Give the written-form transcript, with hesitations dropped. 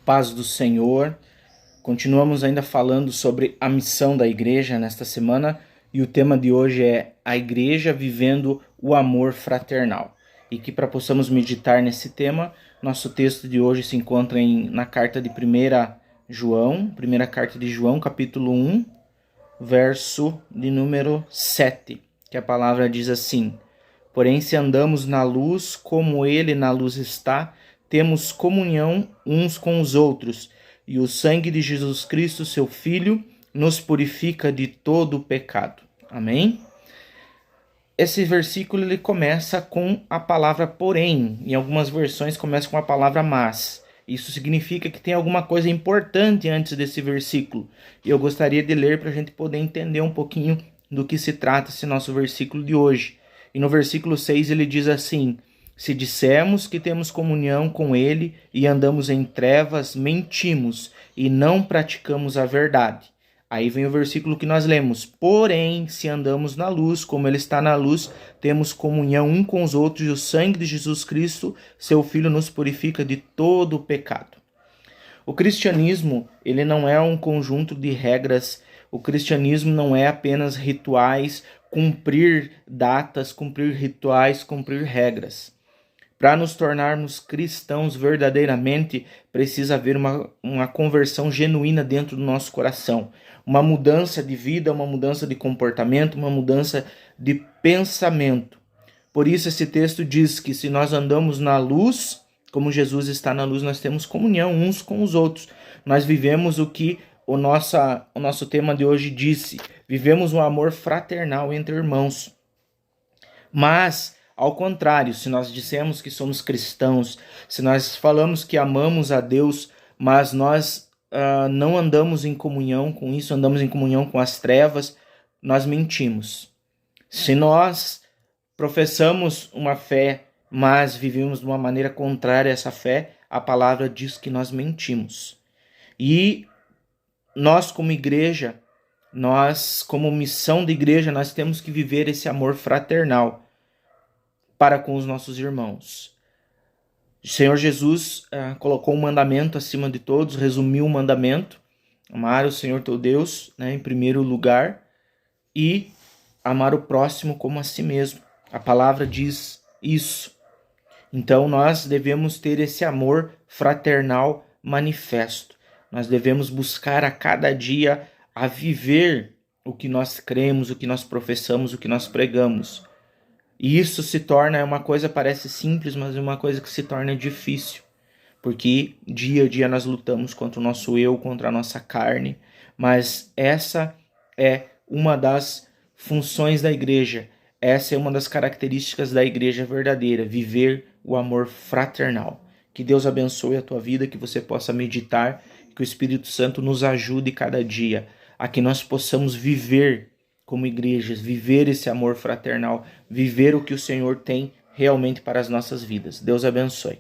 Paz do Senhor. Continuamos ainda falando sobre a missão da igreja nesta semana e o tema de hoje é a igreja vivendo o amor fraternal. E que para possamos meditar nesse tema, nosso texto de hoje se encontra na carta de 1 João, primeira carta de João, capítulo 1, verso de número 7, que a palavra diz assim: Porém, se andamos na luz, como ele na luz está, temos comunhão uns com os outros, e o sangue de Jesus Cristo, seu Filho, nos purifica de todo o pecado. Amém? Esse versículo ele começa com a palavra porém, em algumas versões começa com a palavra mas. Isso significa que tem alguma coisa importante antes desse versículo. E eu gostaria de ler para a gente poder entender um pouquinho do que se trata esse nosso versículo de hoje. E no versículo 6 ele diz assim: Se dissermos que temos comunhão com ele e andamos em trevas, mentimos e não praticamos a verdade. Aí vem o versículo que nós lemos: Porém, se andamos na luz, como ele está na luz, temos comunhão um com os outros, e o sangue de Jesus Cristo, seu Filho, nos purifica de todo o pecado. O cristianismo, ele não é um conjunto de regras. O cristianismo não é apenas rituais, cumprir datas, cumprir rituais, cumprir regras. Para nos tornarmos cristãos verdadeiramente, precisa haver uma conversão genuína dentro do nosso coração. Uma mudança de vida, uma mudança de comportamento, uma mudança de pensamento. Por isso esse texto diz que se nós andamos na luz, como Jesus está na luz, nós temos comunhão uns com os outros. Nós vivemos o que o nosso tema de hoje disse. Vivemos um amor fraternal entre irmãos. Mas, ao contrário, se nós dissemos que somos cristãos, se nós falamos que amamos a Deus, mas nós não andamos em comunhão com isso, andamos em comunhão com as trevas, nós mentimos. Se nós professamos uma fé, mas vivemos de uma maneira contrária a essa fé, a palavra diz que nós mentimos. E nós, como igreja, nós, como missão de igreja, nós temos que viver esse amor fraternal para com os nossos irmãos. O Senhor Jesus colocou um mandamento acima de todos, resumiu o mandamento: amar o Senhor teu Deus, em primeiro lugar, e amar o próximo como a si mesmo. A palavra diz isso. Então nós devemos ter esse amor fraternal manifesto. Nós devemos buscar a cada dia a viver o que nós cremos, o que nós professamos, o que nós pregamos. E isso se torna uma coisa, parece simples, mas é uma coisa que se torna difícil. Porque dia a dia nós lutamos contra o nosso eu, contra a nossa carne. Mas essa é uma das funções da igreja. Essa é uma das características da igreja verdadeira, viver o amor fraternal. Que Deus abençoe a tua vida, que você possa meditar, que o Espírito Santo nos ajude cada dia a que nós possamos viver como igrejas, viver esse amor fraternal, viver o que o Senhor tem realmente para as nossas vidas. Deus abençoe.